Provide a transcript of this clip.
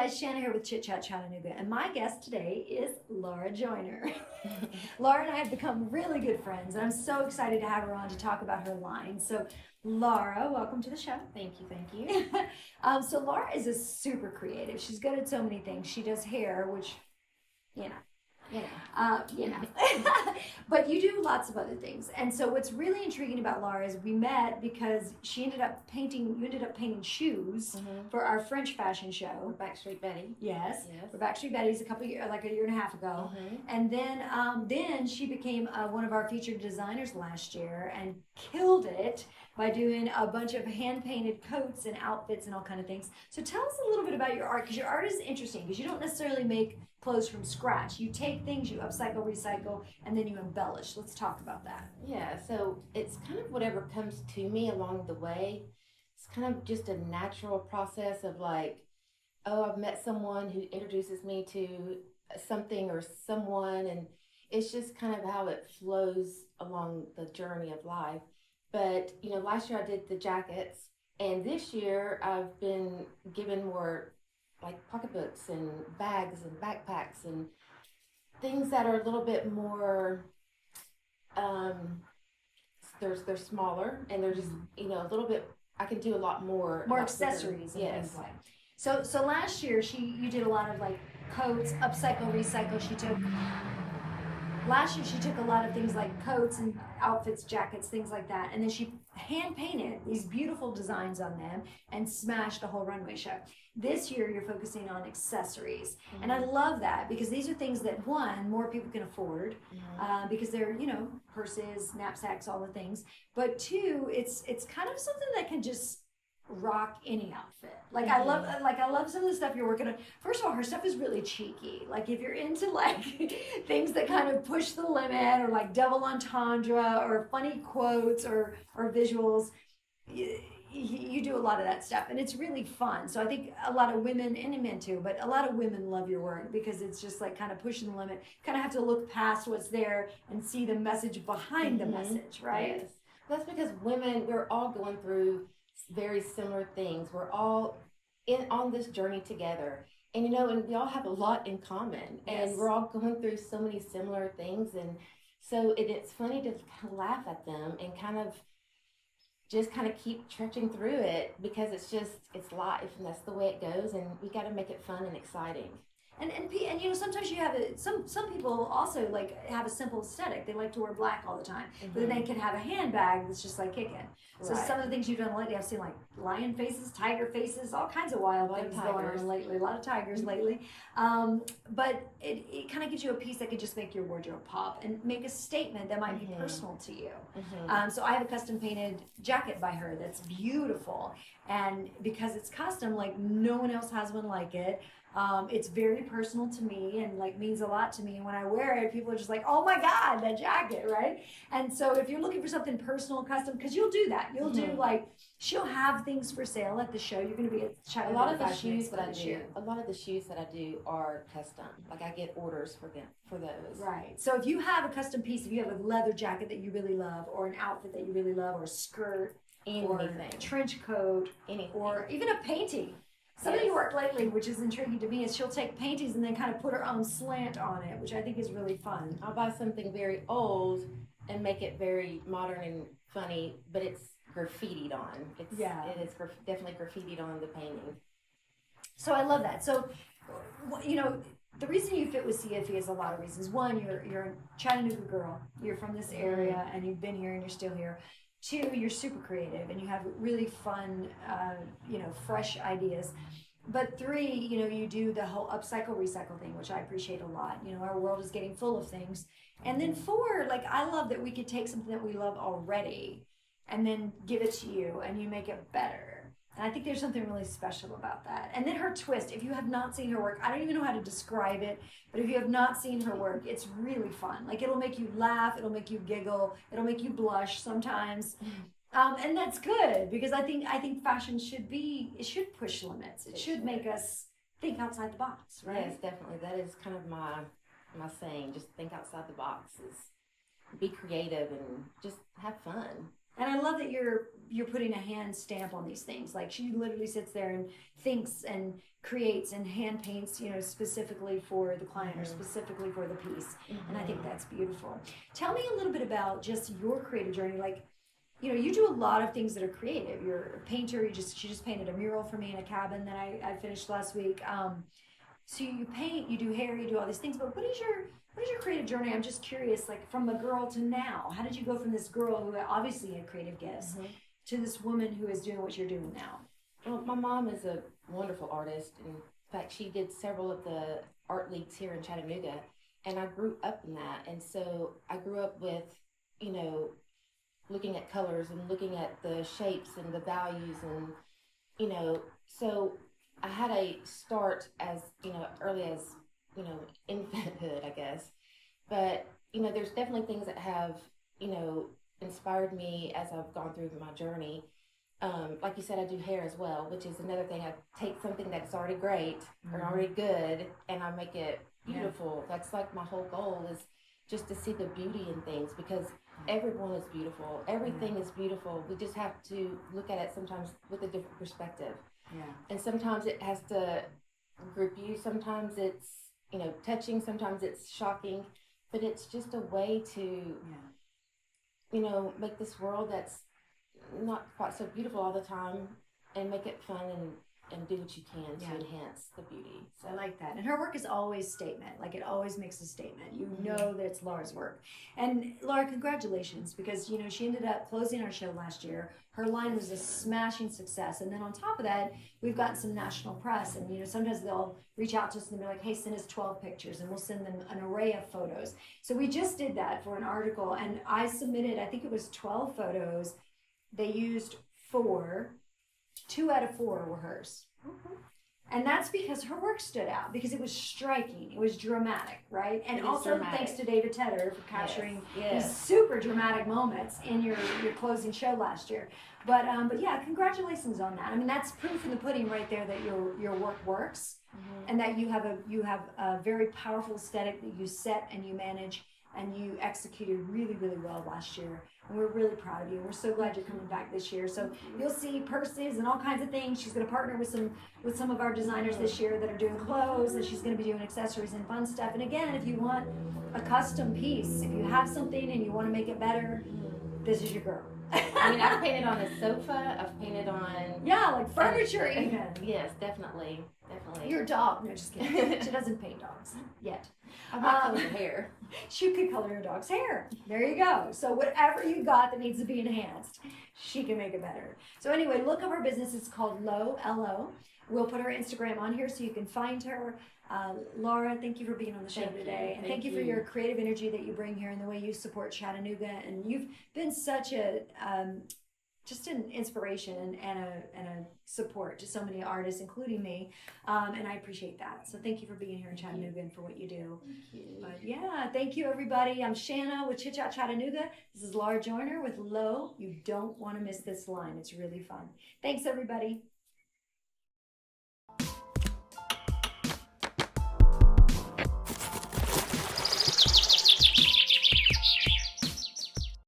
guys, Shanna here with Chit Chat Chattanooga, and my guest today is Laura Joyner. Laura and I have become really good friends, and I'm so excited to have her on to talk about her line. So, Laura, welcome to the show. Thank you, thank you. So Laura is a super creative. She's good at so many things. She does hair, which, you know, but you do lots of other things. And so what's really intriguing about Laura is we met because you ended up painting shoes for our French fashion show. Backstreet Betty. Yes. For Backstreet Betty's a year and a half ago. And then she became one of our featured designers last year and killed it by doing a bunch of hand-painted coats and outfits and all kind of things. So tell us a little bit about your art, because your art is interesting, because you don't necessarily make clothes from scratch. You take things, you upcycle, recycle, and then you embellish. Let's talk about that. Yeah, so it's kind of whatever comes to me along the way. It's kind of just a natural process of like, oh, I've met someone who introduces me to something or someone, and it's just kind of how it flows along the journey of life. But, you know, last year I did the jackets, and this year I've been given more like pocketbooks and bags and backpacks and things that are a little bit more, they're smaller, and they're just, you know, a little bit, I can do a lot more. More accessories and yes. things like. So last year you did a lot of like coats, upcycle, recycle. Last year she took a lot of things like coats and outfits, jackets, things like that, and then she hand painted these beautiful designs on them and smashed a whole runway show. This year you're focusing on accessories, and I love that because these are things that, one, more people can afford because they're, you know, purses, knapsacks, all the things, but two, it's kind of something that can just rock any outfit. Like I love some of the stuff you're working on. First of all, her stuff is really cheeky. Like if you're into like things that kind of push the limit, or like double entendre, or funny quotes, or visuals, you do a lot of that stuff, and it's really fun. So I think a lot of women, and men too, but a lot of women love your work because it's just like kind of pushing the limit. Kind of have to look past what's there and see the message behind the message, right? Yes. That's because women, we're all going through very similar things. We're all on this journey together, and you know, and we all have a lot in common, and we're all going through so many similar things, and so it's funny to laugh at them and kind of keep trudging through it, because it's life, and that's the way it goes, and we got to make it fun and exciting. And you know, sometimes you have some people also like have a simple aesthetic. They like to wear black all the time, but then they can have a handbag that's just like kicking. So some of the things you've done lately, I've seen like lion faces, tiger faces, all kinds of wild things going on lately. A lot of tigers lately. But it kind of gives you a piece that could just make your wardrobe pop and make a statement that might be personal to you. So I have a custom painted jacket by her that's beautiful, and because it's custom, like no one else has one like it. It's very personal to me and like means a lot to me. And when I wear it, people are just like, "Oh my God, that jacket!" Right? And so if you're looking for something personal, custom, because you'll do that. You'll do like she'll have things for sale at the show. You're going to be at Chattanooga. A lot of the Fashion shoes Expo that I this do, year. a lot of the shoes that I do are custom. Like I get orders for them for those. Right. So if you have a custom piece, if you have a leather jacket that you really love, or an outfit that you really love, or a skirt, or a trench coat, or even a painting. Some of your work lately, which is intriguing to me, is she'll take paintings and then kind of put her own slant on it, which I think is really fun. I'll buy something very old and make it very modern and funny, but it's graffitied on. It is definitely graffitied on the painting. So I love that. So, you know, the reason you fit with CFE is a lot of reasons. One, you're a Chattanooga girl. You're from this area, and you've been here, and you're still here. Two, you're super creative and you have really fun, you know, fresh ideas. But three, you know, you do the whole upcycle, recycle thing, which I appreciate a lot. You know, our world is getting full of things. And then four, like I love that we could take something that we love already and then give it to you and you make it better. And I think there's something really special about that. And then her twist, if you have not seen her work, I don't even know how to describe it, but if you have not seen her work, it's really fun. Like it'll make you laugh, it'll make you giggle, it'll make you blush sometimes. And that's good because I think fashion should push limits. It should make us think outside the box, right? Yes, definitely. That is kind of my saying. Just think outside the box. Is be creative and just have fun. And I love that you're putting a hand stamp on these things. Like she literally sits there and thinks and creates and hand paints, specifically for the client or specifically for the piece. And I think that's beautiful. Tell me a little bit about just your creative journey. Like, you do a lot of things that are creative. You're a painter. She just painted a mural for me in a cabin that I finished last week. So you paint, you do hair, you do all these things. But what is your creative journey? I'm just curious, like from a girl to now. How did you go from this girl who obviously had creative gifts to this woman who is doing what you're doing now? Well, my mom is a wonderful artist. In fact, she did several of the art leagues here in Chattanooga, and I grew up in that. And so I grew up with, looking at colors and looking at the shapes and the values, and, so I had a start as, early as, infanthood, I guess. But, there's definitely things that have, inspired me as I've gone through my journey. Like you said, I do hair as well, which is another thing. I take something that's already great or already good, and I make it beautiful. Yeah. That's like my whole goal, is just to see the beauty in things, because everyone is beautiful. Everything is beautiful. We just have to look at it sometimes with a different perspective. Yeah. And sometimes it has to grip you. Sometimes it's, touching. Sometimes it's shocking. But it's just a way to, make this world that's not quite so beautiful all the time, and make it fun and do what you can to enhance the beauty. So I like that. And her work is always statement. Like it always makes a statement. You know that it's Laura's work. And Laura, congratulations, because she ended up closing our show last year. Her line was a smashing success. And then on top of that, we've gotten some national press, and sometimes they'll reach out to us and be like, hey, send us 12 pictures, and we'll send them an array of photos. So we just did that for an article, and I submitted, I think it was 12 photos. They used 4. 2 out of 4 were hers. And that's because her work stood out, because it was striking. It was dramatic, right? And also thanks to David Tedder for capturing these super dramatic moments in your closing show last year. But yeah, congratulations on that. I mean, that's proof in the pudding right there that your work works, and that you have a very powerful aesthetic that you set and you manage and you executed really, really well last year. And we're really proud of you. We're so glad you're coming back this year. So you'll see purses and all kinds of things. She's going to partner with some of our designers this year that are doing clothes, and she's going to be doing accessories and fun stuff. And again, if you want a custom piece, if you have something and you want to make it better, this is your girl. I mean, I've painted on a sofa. I've painted on... Yeah, like furniture even. Yes, definitely. Your dog. No, just kidding. She doesn't paint dogs yet. I'm not coloring her hair. She could color your dog's hair. There you go. So whatever you got that needs to be enhanced, she can make it better. So anyway, look up her business. It's called Lo, L-O. We'll put her Instagram on here so you can find her. Laura, thank you for being on the show today. And thank you for your creative energy that you bring here and the way you support Chattanooga. And you've been such a... just an inspiration and a support to so many artists, including me, and I appreciate that. So thank you for being here in Chattanooga and for what you do. Thank you. But yeah, thank you everybody. I'm Shanna with Chit Chat Chattanooga. This is Laura Joyner with Lo. You don't want to miss this line. It's really fun. Thanks everybody.